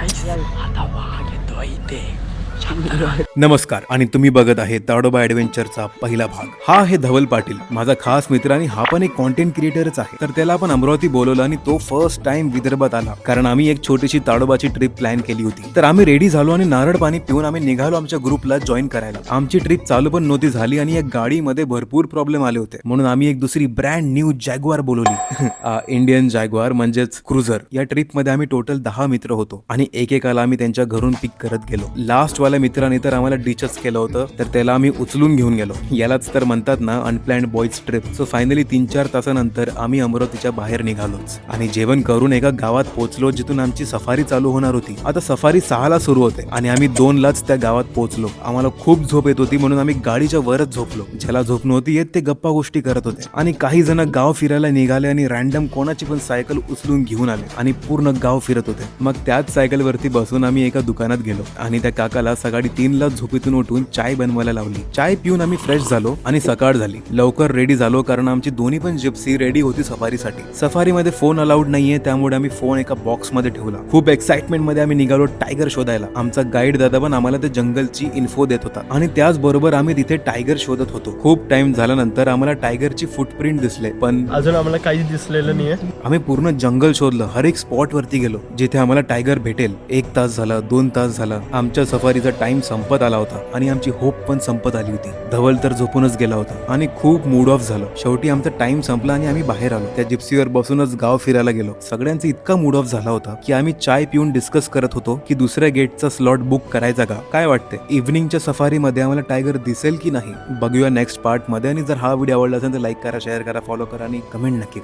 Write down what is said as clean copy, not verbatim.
आता वाघ येतोय इथे. नमस्कार आणि तुम्ही बघत आहे ताडोबा ॲडव्हेंचरचा पहिला भाग. हा आहे धवल पाटील, माझा खास मित्र आणि हा पण एक कॉन्टेंट क्रिएटरच आहे. तर त्याला आपण अमरावती बोलवलं आणि तो फर्स्ट टाइम विदर्भात आला, कारण आम्ही एक छोटीशी ताडोबाची ट्रिप प्लॅन केली होती. तर आम्ही रेडी झालो आणि नारळ पाणी पिऊन आम्ही निघालो आमच्या ग्रुपला जॉईन करायला. आमची ट्रिप चालू पण नव्हती झाली आणि या गाडीमध्ये भरपूर प्रॉब्लेम आले होते, म्हणून आम्ही एक दुसरी ब्रँड न्यू जॅग्वार बोलवली. इंडियन जॅग्वार म्हणजेच क्रुझर. या ट्रिप मध्ये आम्ही टोटल 10 मित्र होतो आणि एकेकाला आम्ही त्यांच्या घरून पिक करत गेलो. लास्ट वाल्या मित्राने तर आम्हाला डिचच केलं होतं, तर त्याला आम्ही उचलून घेऊन गेलो. यालाच तर म्हणतात ना unplanned boys trip. So finally 3-4 तासानंतर आम्ही अमरावतीच्या बाहेर निघालोच आणि जेवण करून एका गावात पोहोचलो जिथून आमची सफारी चालू होणार होती. आता सफारी 6ला सुरू होते आणि आम्ही 2लाच त्या गावात पोहोचलो. आम्हाला खूप झोप येत होती म्हणून आम्ही गाडीच्या वरच झोपलो. ज्याला झोप नव्हती येत ते गप्पा गोष्टी करत होते आणि काही जण गाव फिरायला निघाले आणि रॅन्डम कोणाची पण सायकल उचलून घेऊन आले आणि पूर्ण गाव फिरत होते. मग त्याच सायकलवरती बसून आम्ही एका दुकानात गेलो आणि त्या काकाला सकाळी 3ला झोपेतून उठून चाय बनवायला लावली. चाय पिऊन आम्ही फ्रेश झालो आणि सकाळ झाली. लवकर रेडी झालो कारण आमची दोन्ही पण जिप्सी रेडी होती सफारीसाठी. सफारीमध्ये फोन अलाउड नाहीये, त्यामुळे आम्ही फोन एका बॉक्स मध्ये ठेवला. खूप एक्साइटमेंट मध्ये आम्ही निघालो टायगर शोधायला. आमचा गाईड दादा पण आम्हाला त्या जंगलची इन्फो देत होता आणि त्याचबरोबर आम्ही तिथे टायगर शोधत होतो. खूप टाइम झाल्यानंतर आम्हाला टायगरची फुटप्रिंट दिसले, पण अजून आम्हाला काहीच दिसलेलं नाहीये. आम्ही पूर्ण जंगल शोधलं. हर एक स्पॉट वरती गेलो जिथे आम्हाला टायगर भेटेल. 1 तास झाला, 2 तास झाला. आमच्या सफारीचा टाइम संपत आला होता आणि आमची होप पण संपत आली होती. धवल तर झोपूनच गेला होता आणि खूप मूड ऑफ झालं. शेवटी आमचा टाइम संपला आणि आम्ही बाहेर आलो. त्या जिप्सीवर बसूनच गाव फिरायला गेलो. सगळ्यांचा इतका मूड ऑफ झाला होता की आम्ही चाय पिऊन डिस्कस करत होतो की दुसऱ्या गेटचा स्लॉट बुक करायचा का. काय वाटते, इव्हनिंगच्या सफारीमध्ये आम्हाला टायगर दिसेल की नाही? बघूया नेक्स्ट पार्ट मध्ये. आणि जर हा व्हिडिओ आवडला असेल तर लाईक करा, शेअर करा, फॉलो करा आणि कमेंट नक्की करा.